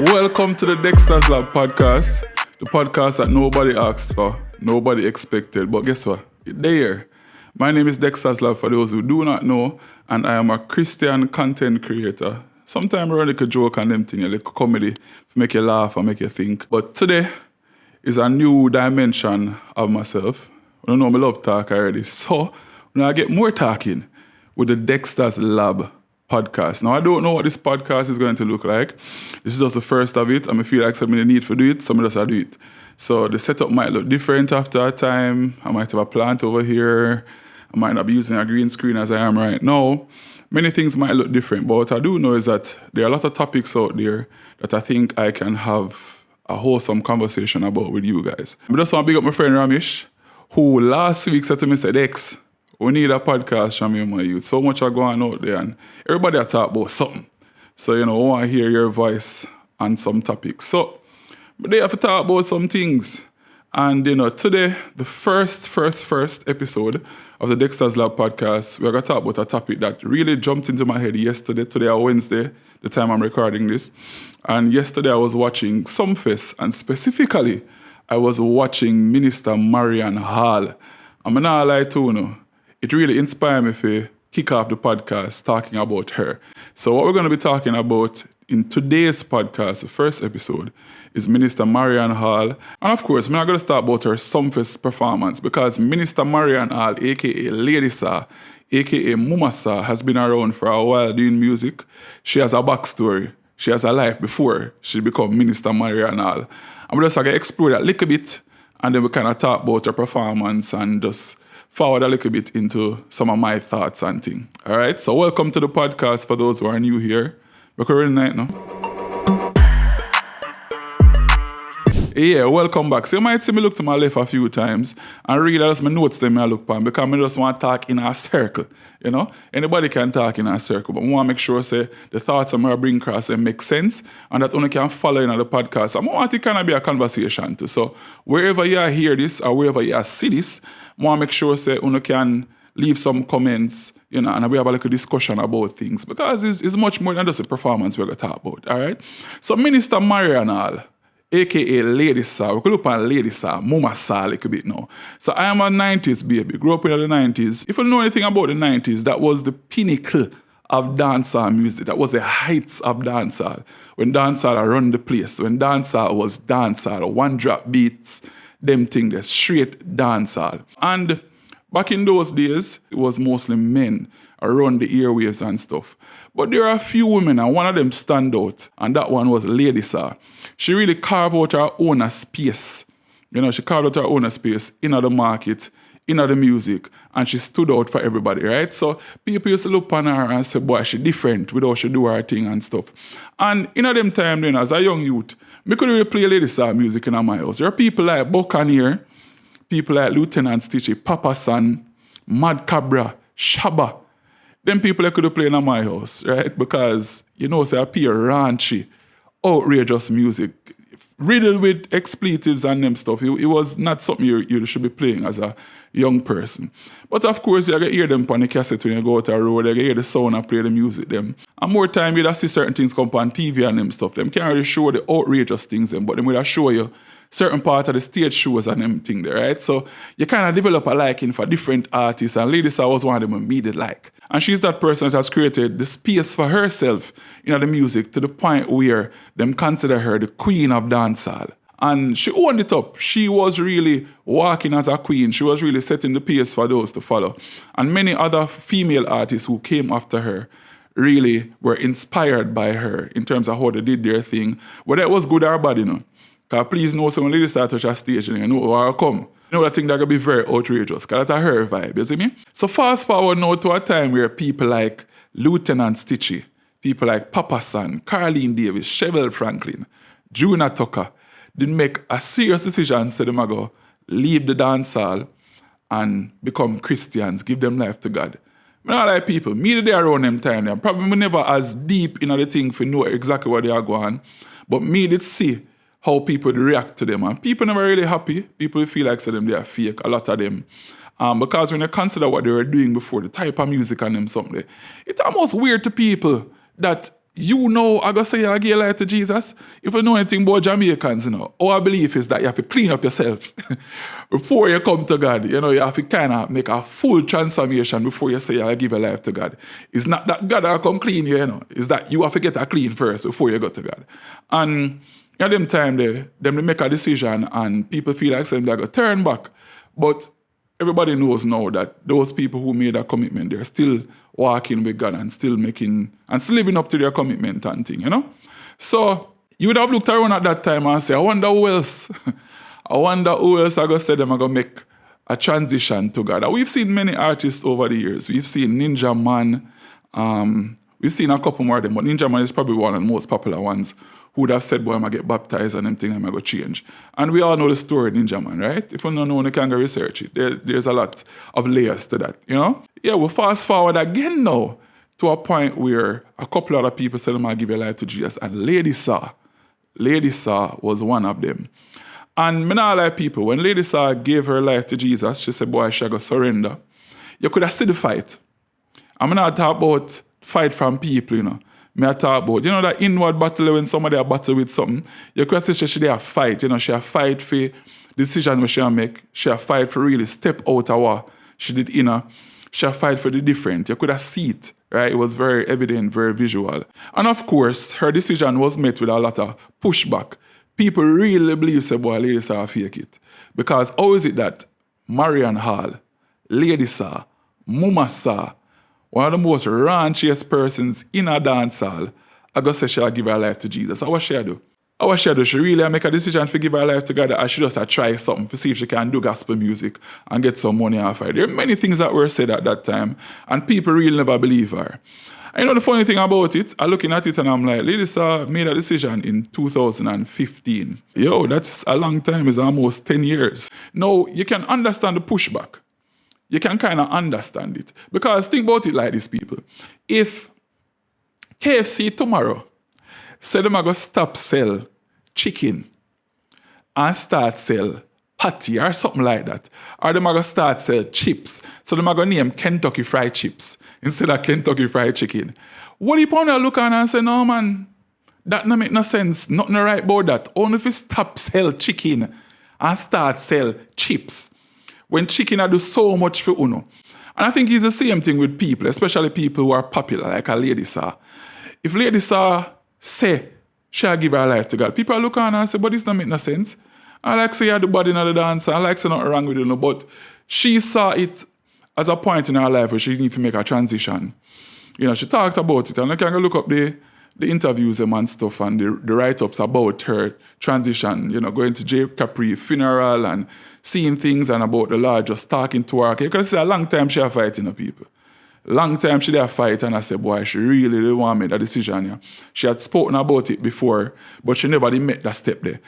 Welcome to the Dextazlab podcast, the podcast that nobody asked for, nobody expected, but guess what? They're here. My name is Dextazlab for those who do not know, and I am a Christian content creator. Sometimes I run like a joke on them things, like a comedy, to make you laugh and make you think. But today is a new dimension of myself. I don't know, I love talk already. So, when I get more talking with the Dextazlab podcast. Now, I don't know what this podcast is going to look like. This is just the first of it. I feel like somebody need to do it, somebody else do it. So the setup might look different after a time. I might have a plant over here. I might not be using a green screen as I am right now. Many things might look different, but what I do know is that there are a lot of topics out there that I think I can have a wholesome conversation about with you guys. I just want to big up my friend Ramesh, who last week said to me, said, X, we need a podcast from you, my youth. So much are going out there and everybody are talk about something. So, I want to hear your voice on some topics. So, but they have to talk about some things. And, today, the first episode of the Dextazlab podcast, we're going to talk about a topic that really jumped into my head yesterday. Today on Wednesday, the time I'm recording this. And yesterday I was watching Sumfest, and specifically, I was watching Minister Marion Hall. I'm not lie to you, it really inspired me to kick off the podcast talking about her. So what we're going to be talking about in today's podcast, the first episode, is Minister Marion Hall. And of course, I'm not going to start about her Sumfest performance because Minister Marion Hall, a.k.a. Lady Sa, a.k.a. Mama Sa, has been around for a while doing music. She has a backstory. She has a life before she became Minister Marion Hall. I'm just going to explore that a little bit and then we kind of talk about her performance and just forward a little bit into some of my thoughts and things. All right, so welcome to the podcast for those who are new here. We're currently night now. Yeah, welcome back. So you might see me look to my left a few times and read that's my notes them I look upon because I just want to talk in a circle, Anybody can talk in a circle, but I want to make sure say the thoughts I'm going to bring across and make sense and that only can follow in the podcast. I want it to kind of be a conversation too. So wherever you hear this or wherever you see this, I want to make sure say you can leave some comments, and we have a little discussion about things because it's much more than just a performance we're going to talk about, all right? So Minister Marion Hall, a.k.a. Lady Sa. We could look at Lady Sa, Mama Sa a little bit now. So I am a 90s baby, grew up in the 90s. If you know anything about the 90s, that was the pinnacle of dancehall music. That was the heights of dancehall. When dancehall run the place, when dancehall was dancehall, one drop beats, them things, the straight dancehall. And back in those days, it was mostly men around the airwaves and stuff. But there are a few women, and one of them stand out, and that one was Lady Sa. She really carved out her own space. She carved out her own space in the market, in the music, and she stood out for everybody, right? So people used to look on her and say, boy, she different with how she do her thing and stuff. And in them time then, as a young youth, me could really play Lady Sa music in my house. There are people like Buccaneer, people like Lieutenant Stitchy, Papa San, Mad Cabra, Shabba. Them people that could play in my house, right? Because, say I appear raunchy, outrageous music, riddled with expletives and them stuff. It was not something you should be playing as a young person. But of course, you can hear them on the cassette when you go out the road, you can hear the sound and play the music them. And more time, you see certain things come on TV and them stuff. Them can't really show the outrageous things them, but them will show you certain part of the stage shows and them thing there, right? So you kind of develop a liking for different artists, and Lady Sa was one of them who made it like. And she's that person that has created the space for herself in the music to the point where them consider her the queen of dancehall. And she owned it up. She was really walking as a queen. She was really setting the pace for those to follow. And many other female artists who came after her really were inspired by her in terms of how they did their thing. Whether it was good or bad, Because please know, so when Lady Sa touch a stage, you know where I come. I think that could be very outrageous, because that's her vibe, you see me? So fast forward now to a time where people like Lieutenant Stitchy, people like Papa San, Carleen Davis, Chevelle Franklin, Juna Tucker, did make a serious decision and said them I go leave the dancehall and become Christians, give them life to God. I don't like people. Me they around them time, I'm probably never as deep in the thing to know exactly what they are going, but me did see how people react to them. And people never really happy. People feel like them they are fake, a lot of them. Because when you consider what they were doing before, the type of music and them something, it's almost weird to people that you know, I gotta say, I give your life to Jesus. If you know anything about Jamaicans, our belief is that you have to clean up yourself before you come to God. You have to kind of make a full transformation before you say, I give your life to God. It's not that God will come clean you, It's that you have to get a clean first before you go to God. And at them time, they make a decision and people feel like saying they're going to turn back. But everybody knows now that those people who made that commitment, they're still walking with God and still living up to their commitment and thing, So you would have looked around at that time and say, I wonder who else I going to say them are going to make a transition to God. And we've seen many artists over the years. We've seen Ninja Man. We've seen a couple more of them, but Ninja Man is probably one of the most popular ones who would have said, boy, I'm going to get baptized and them thing, I'm going to change. And we all know the story of Ninja Man, right? If you don't know, you can go research it. There's a lot of layers to that, Yeah, we'll fast forward again now to a point where a couple other people said, I'm going to give your life to Jesus. And Lady Saw was one of them. And me not like people, when Lady Saw gave her life to Jesus, she said, boy, she go surrender. You could have seen the fight. I'm not talking about fight from people, Me I talk about, that inward battle when somebody a battle with something. You could say she a fight, she a fight for the decision she make. She a fight for really step out of what she did She a fight for the different. You could have see it, right? It was very evident, very visual. And of course, her decision was met with a lot of pushback. People really believe, say, boy, Lady Saw fake it. Because how is it that Marion Hall, Lady Saw, Mama Saw, one of the most raunchiest persons in a dance hall, I go say she'll give her life to Jesus. How what she do? She really make a decision to give her life to God, or she just try something to see if she can do gospel music and get some money off her. There are many things that were said at that time, and people really never believe her. And the funny thing about it, I'm looking at it and I'm like, Lady Saw made a decision in 2015. Yo, that's a long time. It's almost 10 years. Now, you can understand the pushback. You can kind of understand it. Because think about it like this, people. If KFC tomorrow said them are going to stop sell chicken and start sell patty or something like that, or them are going to start sell chips, so them are going to name Kentucky Fried Chips instead of Kentucky Fried Chicken, what do you want to look at and say, no man, that don't make no sense, nothing right about that. Only if you stop sell chicken and start sell chips, when chicken do so much for uno. And I think it's the same thing with people, especially people who are popular, like a Lady Saw. If Lady Saw say she'll give her life to God, people look on and say, but this don't make no sense. I like say you have the body in the dance, I like say nothing wrong with it, but she saw it as a point in her life where she needed to make a transition. She talked about it, and I can go look up the interviews and stuff and the write-ups about her transition, going to J. Capri funeral and seeing things and about the Lord just talking to her. You can see a long time she was fighting people. Long time she did fight, and I said, boy, she really didn't want to make that decision. Yeah. She had spoken about it before, but she never did make that step there.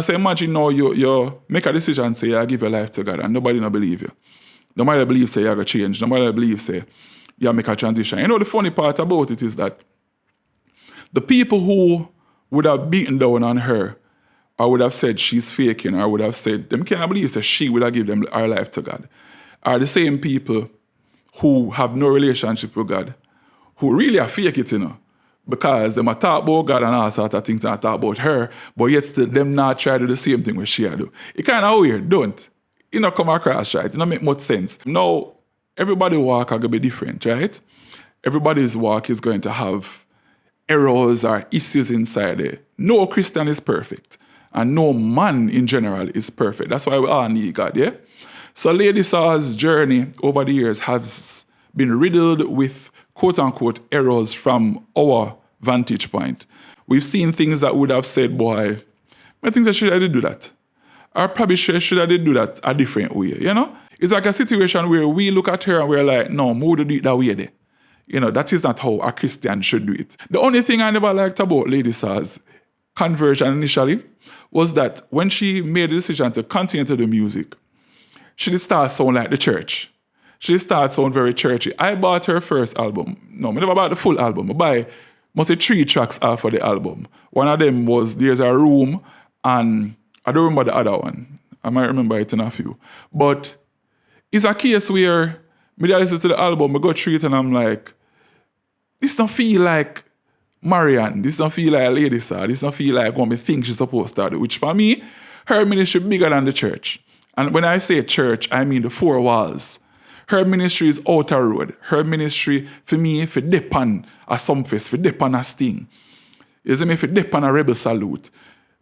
So imagine now you make a decision, say, you give your life to God, and nobody don't believe you. Nobody believes, say, you're going to change. Nobody believes, say, you make a transition. The funny part about it is that the people who would have beaten down on her, or would have said she's faking, or would have said, them can't believe that she would have given them her life to God, are the same people who have no relationship with God, who really are fake it, because them are talk about God and all sorts of things and talk about her, but yet still them not try to do the same thing what she do. It kind of weird, don't? Come across right. It don't make much sense. Now, everybody's walk are going to be different, right? Everybody's walk is going to have errors or issues inside it. No Christian is perfect, and no man in general is perfect. That's why we all need God, yeah? So Lady Saw's journey over the years has been riddled with quote-unquote errors from our vantage point. We've seen things that would have said, boy, I think that should I did do that. Or probably should I did do that a different way, It's like a situation where we look at her and we're like, no, we would do it that way there. That is not how a Christian should do it. The only thing I never liked about Lady Saw's conversion initially was that when she made the decision to continue to do music, she did start sound like the church. She did start sound very churchy. I bought her first album. No, I never bought the full album. I buy mostly 3 tracks off of the album. One of them was There's a Room, and I don't remember the other one. I might remember it in a few. But it's a case where I listen to the album, I go through it and I'm like, this don't feel like Marion, this don't feel like a lady, sir. This don't feel like what me think she's supposed to do. Which for me, her ministry bigger than the church. And when I say church, I mean the four walls. Her ministry is outer road. Her ministry, for me, for dip on a Sumfest, for dip on a sting. You see me, for dip on a rebel salute.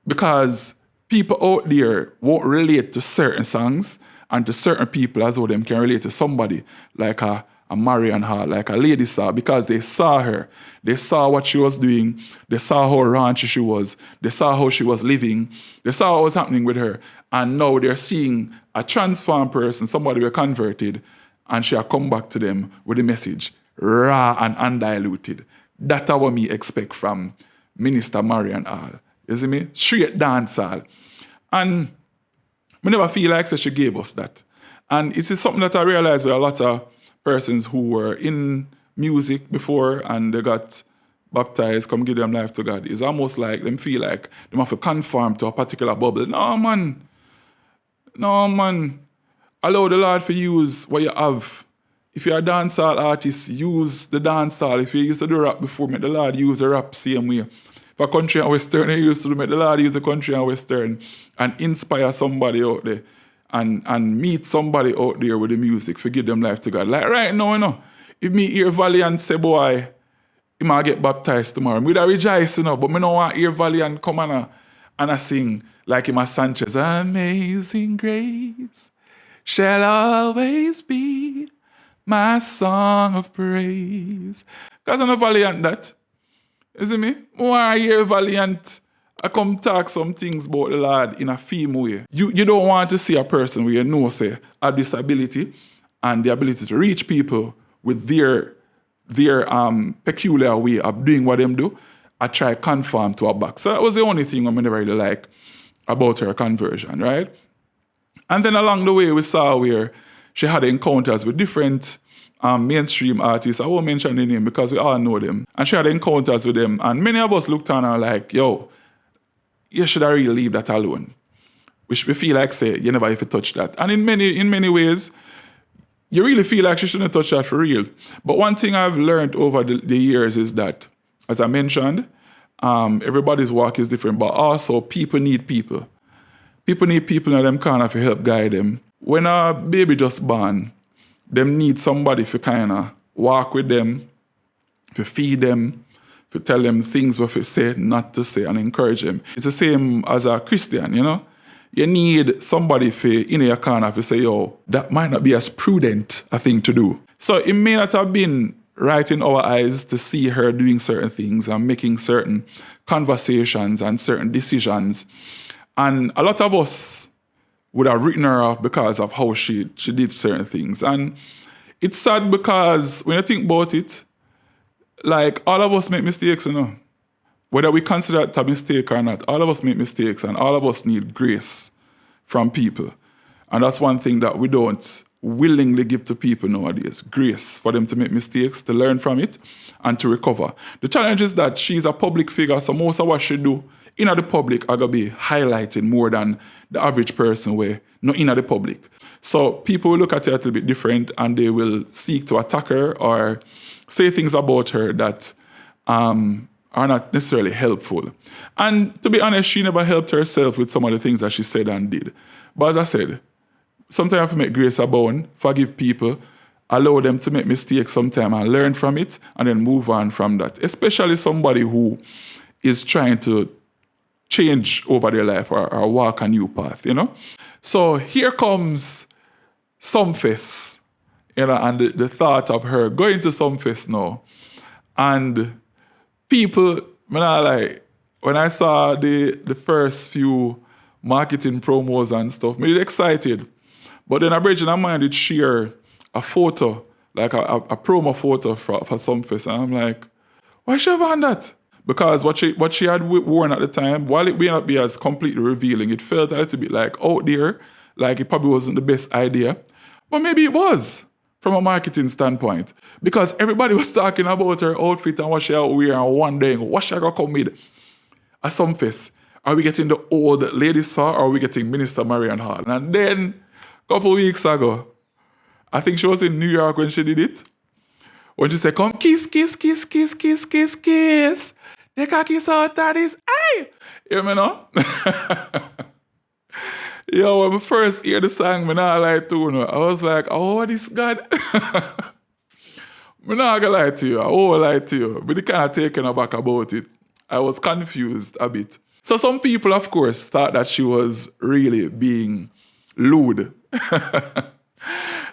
Because people out there won't relate to certain songs and to certain people as though them can relate to somebody like a Marion Hall, like a lady saw, because they saw her. They saw what she was doing. They saw how raunchy she was. They saw how she was living. They saw what was happening with her. And now they're seeing a transformed person, somebody who converted, and she had come back to them with the message, raw and undiluted. That's what me expect from Minister Marion Hall. You see me? Straight dancehall. And I never feel like she gave us that. And it is something that I realized with a lot of persons who were in music before and they got baptized, come give them life to God. It's almost like them feel like they have to conform to a particular bubble. No, man. Allow the Lord to use what you have. If you're a dancehall artist, use the dancehall. If you used to do rap before, make the Lord use the rap same way. If a country and western, you used to make the Lord use the country and western and inspire somebody out there and meet somebody out there with the music, for give them life to God. Like right now, you know, if me hear Valiant say, boy, he might get baptized tomorrow. Me would rejoice, you know, but me don't want to hear Valiant come and I sing like him as Sanchez. Amazing grace shall always be my song of praise. Because I'm not Valiant that. You see me? I hear Valiant I come talk some things about the Lord in a female way. You don't want to see a person where you know say have this ability and the ability to reach people with their peculiar way of doing what them do. I try conform to a box. So that was the only thing I never really like about her conversion, right? And then along the way we saw where she had encounters with different mainstream artists. I won't mention their name because we all know them. And she had encounters with them. And many of us looked on her like, yo, you should really leave that alone. Which we feel like say, you never have to touch that. And in many ways, you really feel like she shouldn't touch that for real. But one thing I've learned over the years is that, as I mentioned, everybody's walk is different, but also people need people. People need people in them corner to help guide them. When a baby just born, them need somebody to kind of walk with them, to feed them, to tell them things what to say, not to say, and encourage them. It's the same as a Christian, you know? You need somebody in your corner to say, yo, that might not be as prudent a thing to do. So it may not have been right in our eyes to see her doing certain things and making certain conversations and certain decisions. And a lot of us would have written her off because of how she did certain things. And it's sad because when you think about it, like all of us make mistakes, you know. Whether we consider it a mistake or not, all of us make mistakes and all of us need grace from people. And that's one thing that we don't willingly give to people nowadays. Grace for them to make mistakes, to learn from it, and to recover. The challenge is that she's a public figure, so most of what she do in the public are going to be highlighted more than the average person where not in the public. So people will look at her a little bit different and they will seek to attack her or say things about her that are not necessarily helpful. And to be honest, she never helped herself with some of the things that she said and did. But as I said, sometimes you have to make grace abound, forgive people, allow them to make mistakes sometimes and learn from it and then move on from that. Especially somebody who is trying to change over their life or walk a new path, you know? So here comes Sumfest, you know, and the thought of her going to Sumfest now. And people, when I saw the first few marketing promos and stuff, I was excited. But then I bridge in my mind did share a photo, like a promo photo for Sumfest. And I'm like, why should I want that? Because what she had worn at the time, while it may not be as completely revealing, it felt a little bit like out there, like it probably wasn't the best idea. But maybe it was from a marketing standpoint. Because everybody was talking about her outfit and what she had wear and wondering, what she gonna come with at Sumfest? Are we getting the old lady saw or are we getting Minister Marion Hall? And then a couple of weeks ago, I think she was in New York when she did it. When she said, come kiss, kiss, kiss, kiss, kiss, kiss, kiss. Take a kiss out of this. Hey! You hear me now? Yo, when I first hear the song, I not lie to you. I was like, oh, this God. I'm not gonna lie to you. I won't lie to you. But I kind of taken aback about it. I was confused a bit. So some people, of course, thought that she was really being lewd.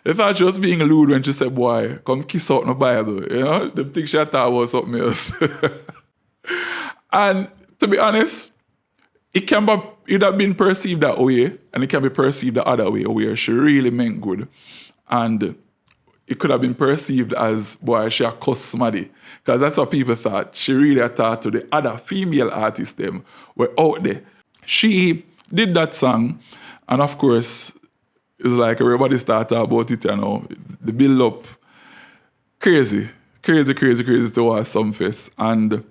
They thought she was being lewd when she said, boy, come kiss out my Bible. You know, they think she thought was something else. And to be honest, it have been perceived that way, and it can be perceived the other way, where she really meant good. And it could have been perceived as, boy, she a cuss somebody. Because that's what people thought. She really thought to the other female artists them were out there. She did that song, and of course, it was like everybody started about it, you know, the build up. Crazy to watch Sumfest. And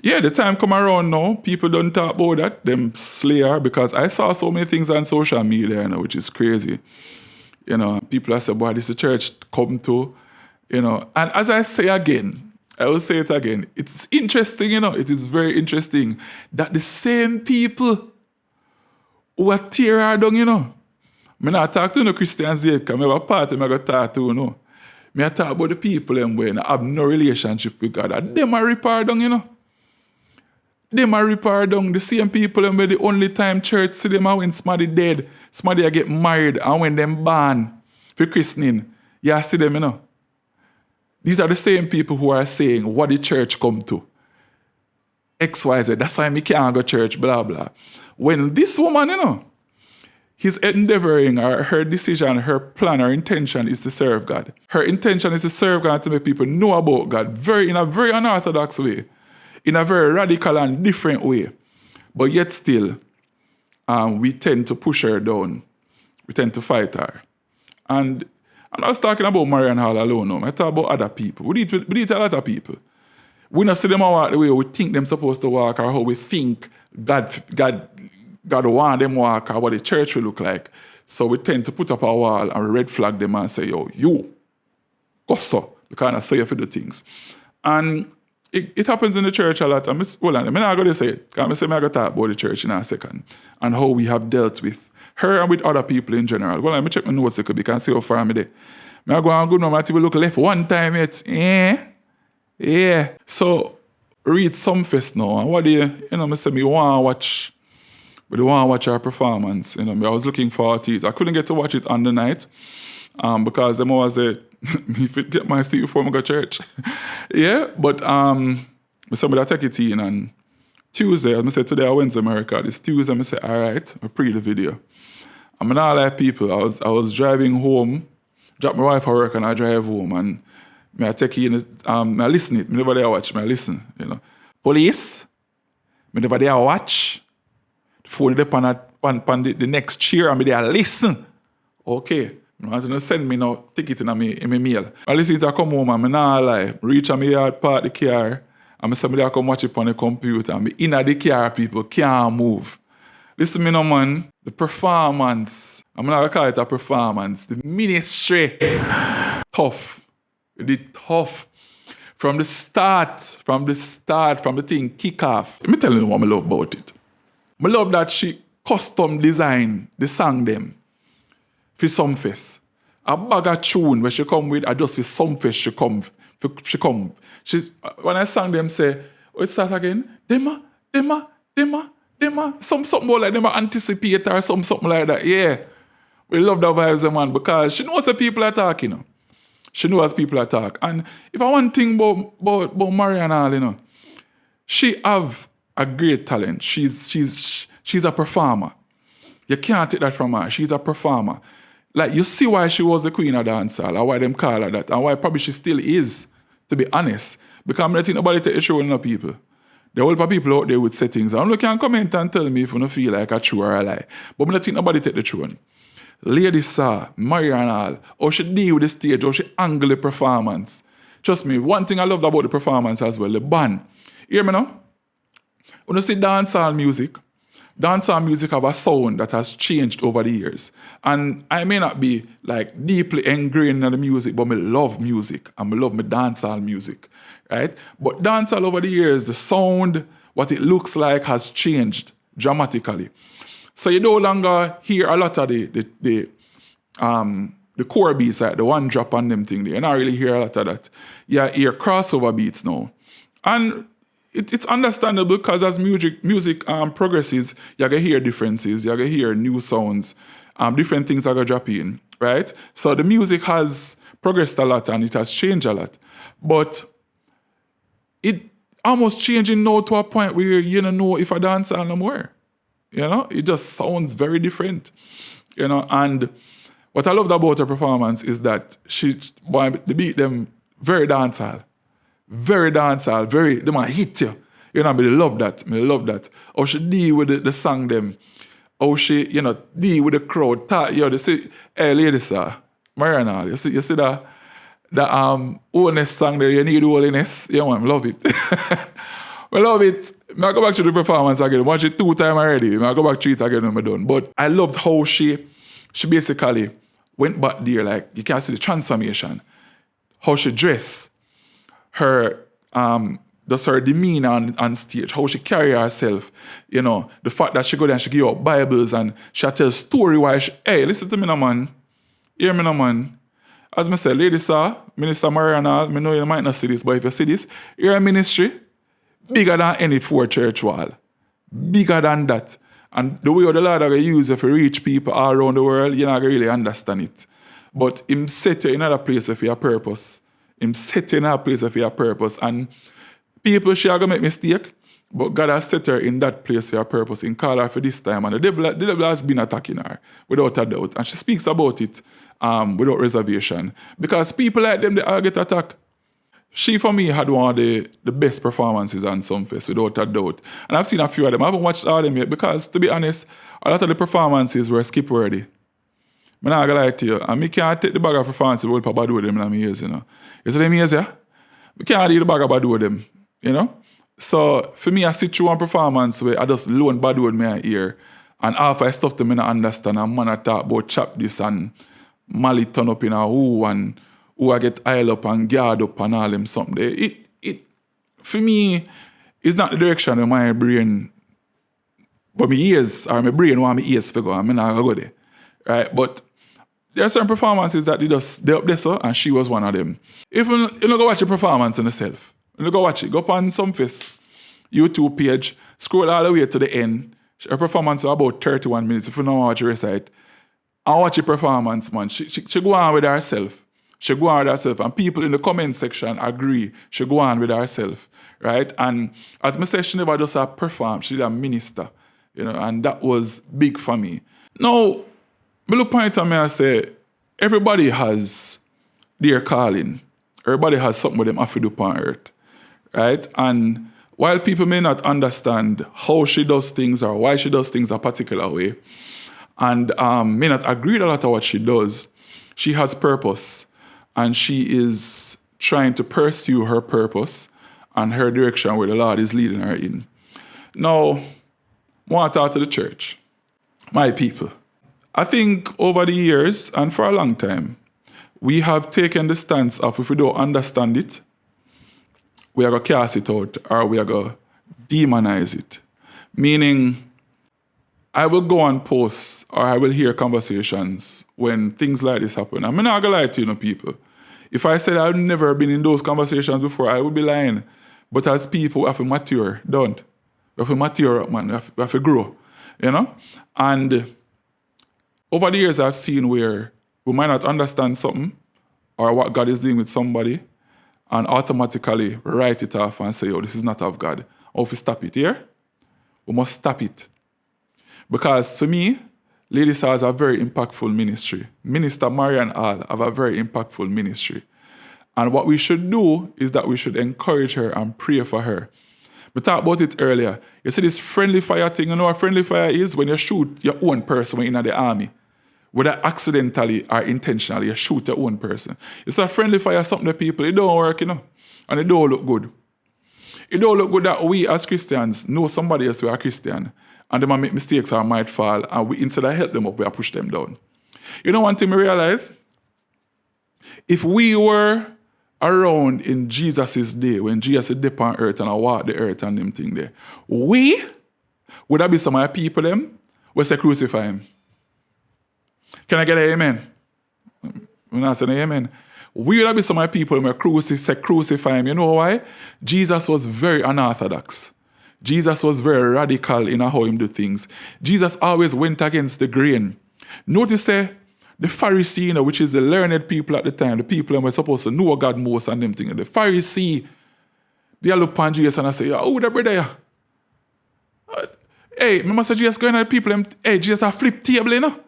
yeah, the time come around now, people don't talk about that, them slay her, because I saw so many things on social media, you know, which is crazy. You know, people are saying, boy, this is a church come to, you know. And as I say again, I will say it again, it's interesting, you know, it is very interesting that the same people who are tear her down, you know. I not talk to no Christians yet, because I have a party I go talk to, you know. I talk about the people them when have no relationship with God. And them are rip her down, you know. Them are rip her down. The same people them where the only time church see them when somebody dead, somebody get married, and when them born for christening, you see them, you know. These are the same people who are saying what the church come to. XYZ, that's why me can't go church, blah, blah. When this woman, you know, he's endeavoring, her decision, her plan, her intention is to serve God. Her intention is to serve God, to make people know about God in a very unorthodox way, in a very radical and different way. But yet still, we tend to push her down. We tend to fight her. And I'm not talking about Marion Hall alone, no. I talk about other people. We need a lot of people. We don't see them walk the way we think them supposed to walk, or how we think God want them walk, or what the church will look like. So we tend to put up a wall and red flag them and say, yo, you, go so, because I say you for the things. And it happens in the church a lot. I'm not going to say it, because I'm going to talk about the church in a second, and how we have dealt with her and with other people in general. Well, let me check my notes because you can see how far I'm there. I go and go now, I look left one time yet. Yeah. So, read Sumfest now. And what do I say, me want to watch, but I want to watch her performance. I was looking forward to it. I couldn't get to watch it on the night because them always say, if it get my sleep before I go to church. Yeah, but somebody take it in, and Tuesday, I say today I went to America. This Tuesday, I say, all right, I pre the video. I'm not like people. I was driving home, drop my wife at work, and I drive home, and I take in, I listen it. I never there watch, I listen, you know. Police, I never there watch. The phone up on the next chair, and I there listen. Okay. I want to send me no ticket in my mail. I listen to come home, and I not lie. Reach my yard, park the car, and somebody I come watch it on the computer, and in the car, people can't move. Listen me no, man. The performance. I'm not going to call it a performance. The ministry. Tough. It did tough. From the thing kick off. Let me tell you what I love about it. I love that she custom designed the song them for Sumfest. A bag of tune where she come with, just for Sumfest she come. When I sang them, say, it start again? Dema. Something more like them anticipate or something like that. Yeah. We love the vibes, man, because she knows the people are talking. You know. She knows people are talking. And if I want to think about Marion Hall, you know, she have a great talent. She's a performer. You can't take that from her. She's a performer. Like, you see why she was the queen of dancehall, or why them call her that, and why probably she still is, to be honest. Because I'm not think nobody take the show in the people. There are a lot of people out there with settings. I don't can comment and tell me if you don't feel like a true or a lie. But I don't think nobody take the truth. Lady saw Marion Hall, how she deal with the stage, how she angle the performance. Trust me, one thing I loved about the performance as well, the band. Hear me now? When you see dancehall music, dancehall music have a sound that has changed over the years. And I may not be like deeply ingrained in the music, but I love music and I love my dancehall music, right? But dancehall over the years, the sound, what it looks like has changed dramatically. So you no longer hear a lot of the core beats, like the one drop on them thing. You don't really hear a lot of that. You hear crossover beats now. And it's understandable because as music progresses, you're going to hear differences, you're going to hear new sounds, different things are going to drop in, right? So the music has progressed a lot and it has changed a lot. But it almost changing now to a point where you don't know if I dance no more. You know, it just sounds very different. You know, and what I loved about her performance is that they beat them very dancehall. Very dancehall, they might hit you. You know, I love that. I love that. How she deal with the song them. How she, deal with the crowd. They say, hey, ladies, sir, Marion Hall, you see that holiness song there, you need holiness. Yeah, man, I love it. I love it. I go back to the performance again. Watch it 2 times already. I go back to it again when I'm done. But I loved how she basically went back there. Like, you can see the transformation. How she dressed. Her demeanor on stage, how she carry herself, the fact that she go there and she give out Bibles and she tell story why hey, listen to me now, man. Hear me now, man. As I said, ladies, sir, Minister Marion Hall, I know you might not see this, but if you see this, you're a ministry bigger than any 4 church wall. Bigger than that. And the way the Lord are going to use it to reach people all around the world, you're not going to really understand it. But Him set you in another place for your purpose. Him set you in a place for your purpose. And people, she are going to make mistake, but God has set her in that place for her purpose, in call her for this time. And the devil has been attacking her, without a doubt. And she speaks about it without reservation. Because people like them, they all get attacked. She, for me, had one of the best performances on Sumfest, without a doubt. And I've seen a few of them. I haven't watched all of them yet because, to be honest, a lot of the performances were skip-worthy. I'm not going to lie to you. And I can't take the bag of performance and Papa do with them in my ears, You see them ears, yeah? I can't do the bag of bad with them, So, for me, I sit through one performance where I just loan bad with my ear. And half I stuff them I don't understand. And man I talk about chop this and Mali turn up in a who and who I get oil up and guard up and all them something. It for me, it's not the direction of my brain. But my ears, or my brain want my ears to go. I'm not going to go there. Right? But there are certain performances that they up there, so, and she was one of them. Even you go watch a performance in itself. You go watch it. Go up on Sumfest YouTube page, scroll all the way to the end. Her performance was about 31 minutes. If you don't watch the rest of it, and watch the performance, man. She go on with herself. She go on with herself. And people in the comment section agree. She go on with herself. Right? And as I said, she never just perform. She did a minister. And that was big for me. Now, I look point at me and say, everybody has their calling. Everybody has something with them have to do on earth. Right? And while people may not understand how she does things or why she does things a particular way, and may not agree with a lot of what she does, she has purpose. And she is trying to pursue her purpose and her direction where the Lord is leading her in. Now, I want to talk to the church. My people. I think over the years, and for a long time, we have taken the stance of if we don't understand it, we are going to cast it out or we are going to demonize it. Meaning, I will go on posts or I will hear conversations when things like this happen. I'm not going to lie to you, people. If I said I've never been in those conversations before, I would be lying. But as people, we have to mature, don't? We have to mature up, man. We have to grow, And over the years, I've seen where we might not understand something or what God is doing with somebody and automatically write it off and say, oh, this is not of God. Or if we stop it here, we must stop it. Because for me, Ladies has a very impactful ministry. Minister Marion Hall have a very impactful ministry. And what we should do is that we should encourage her and pray for her. We talked about it earlier. You see this friendly fire thing, you know what friendly fire is? When you shoot your own person when you're in the army. Whether accidentally or intentionally, you shoot your own person. It's a friendly fire, something that people, it don't work, And it don't look good. It don't look good that we as Christians know somebody else who are Christian and they might make mistakes or might fall, and we instead of help them up, we push them down. You know one thing we realize? If we were around in Jesus' day, when Jesus dip on earth and I walk the earth and them thing there, we would have been some of the people them who say crucify him. Can I get an amen? When I say amen. We would have been some of the people who say crucify him. You know why? Jesus was very unorthodox. Jesus was very radical in how he do things. Jesus always went against the grain. Notice the Pharisee, which is the learned people at the time, the people who were supposed to know God most and them things. The Pharisee, they look upon Jesus and I say, oh, the brother, hey, remember so Jesus going at the people, hey, Jesus a flip table, you know?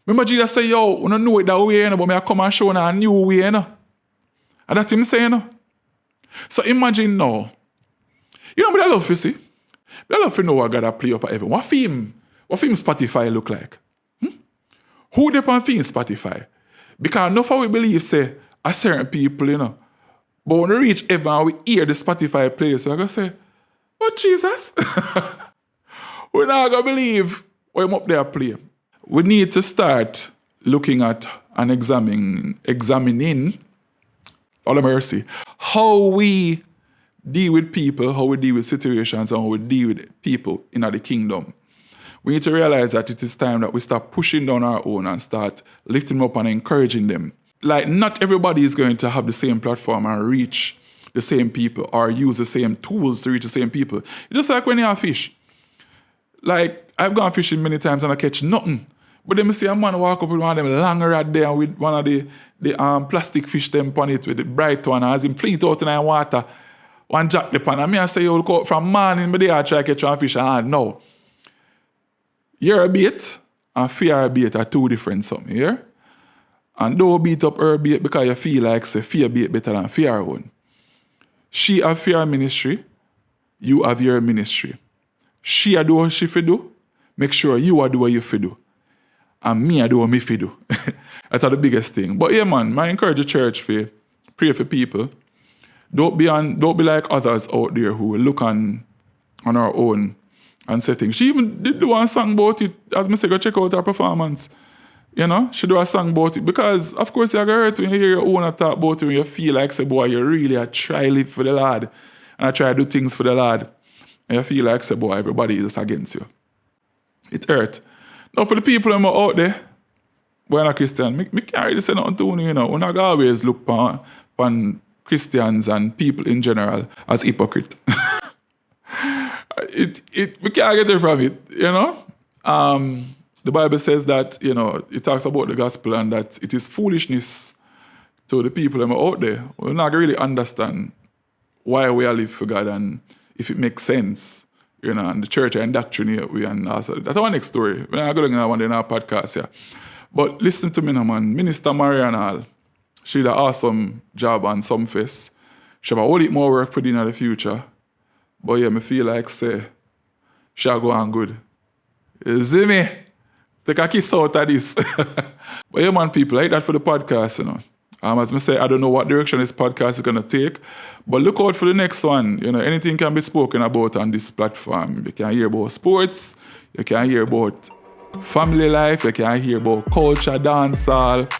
Remember Jesus say, yo, we don't know it that way, you know, but I come and show a new way, you know? And that's him saying, you know? So imagine now, you know what I love to see? I love to know what God a play up at heaven. What film Spotify look like? Who they on film Spotify? Because enough of we believe, say, a certain people, you know. But when we reach heaven and we hear the Spotify play, so I go say, but Jesus, we're not going to believe what I'm up there play. We need to start looking at and examining, all the mercy, how we deal with people, how we deal with situations, and how we deal with people in the kingdom. We need to realize that it is time that we start pushing down our own and start lifting them up and encouraging them. Like, not everybody is going to have the same platform and reach the same people or use the same tools to reach the same people. It's just like when you have fish. Like, I've gone fishing many times and I catch nothing. But then I see a man walk up with one of them long rod there with one of the plastic fish them on it with the bright one, and as him fling it out in the water, one jack the pan. And me I say, you look out from morning, but they are trying to catch one fish. And no. Your bait and fear bait are two different something, yeah? And don't beat up her bait because you feel like say fear bait better than fear one. She have fear ministry, you have your ministry. She a do what she fi do, make sure you a do what you fi do. And me a do what me fi do. That's the biggest thing. But yeah, man, I encourage the church to pray for people. Don't be like others out there who look on our own and say things. She even did do one song about it. As I say, go check out her performance. You know, she do a song about it. Because, of course, you're going to hurt when you hear your own talk about it, when you feel like, say, boy, you really are try live for the Lord. And I try to do things for the Lord. And you feel like, say, boy, everybody is against you. It hurt. Now, for the people who are out there, we're not Christian, me can't really say nothing to you, know. We're not always look upon Christians and people in general as hypocrite. We can't get away from it, you know. The Bible says that, you know, it talks about the gospel and that it is foolishness to the people that are out there. We're not really understand why we are live for God and if it makes sense, you know, and the church indoctrinate we and also. That's our next story. We're not going to one day in our podcast, yeah. But listen to me now, man. Minister Marion Hall, she did an awesome job on Sumfest. She have a whole lot more work for in the future. But yeah, me feel like, say, she'll go on good. You see me? Take a kiss out of this. But yeah, man, people, like that for the podcast, you know. As I say, I don't know what direction this podcast is going to take, but look out for the next one. You know, anything can be spoken about on this platform. You can hear about sports, you can hear about family life, you can hear about culture, dancehall,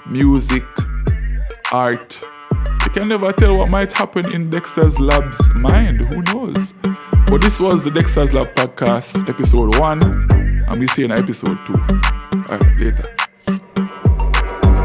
music, art. You can never tell what might happen in Dextazlab's mind. Who knows? But this was the Dextazlab podcast, episode 1, and we see you in episode 2. All right, later.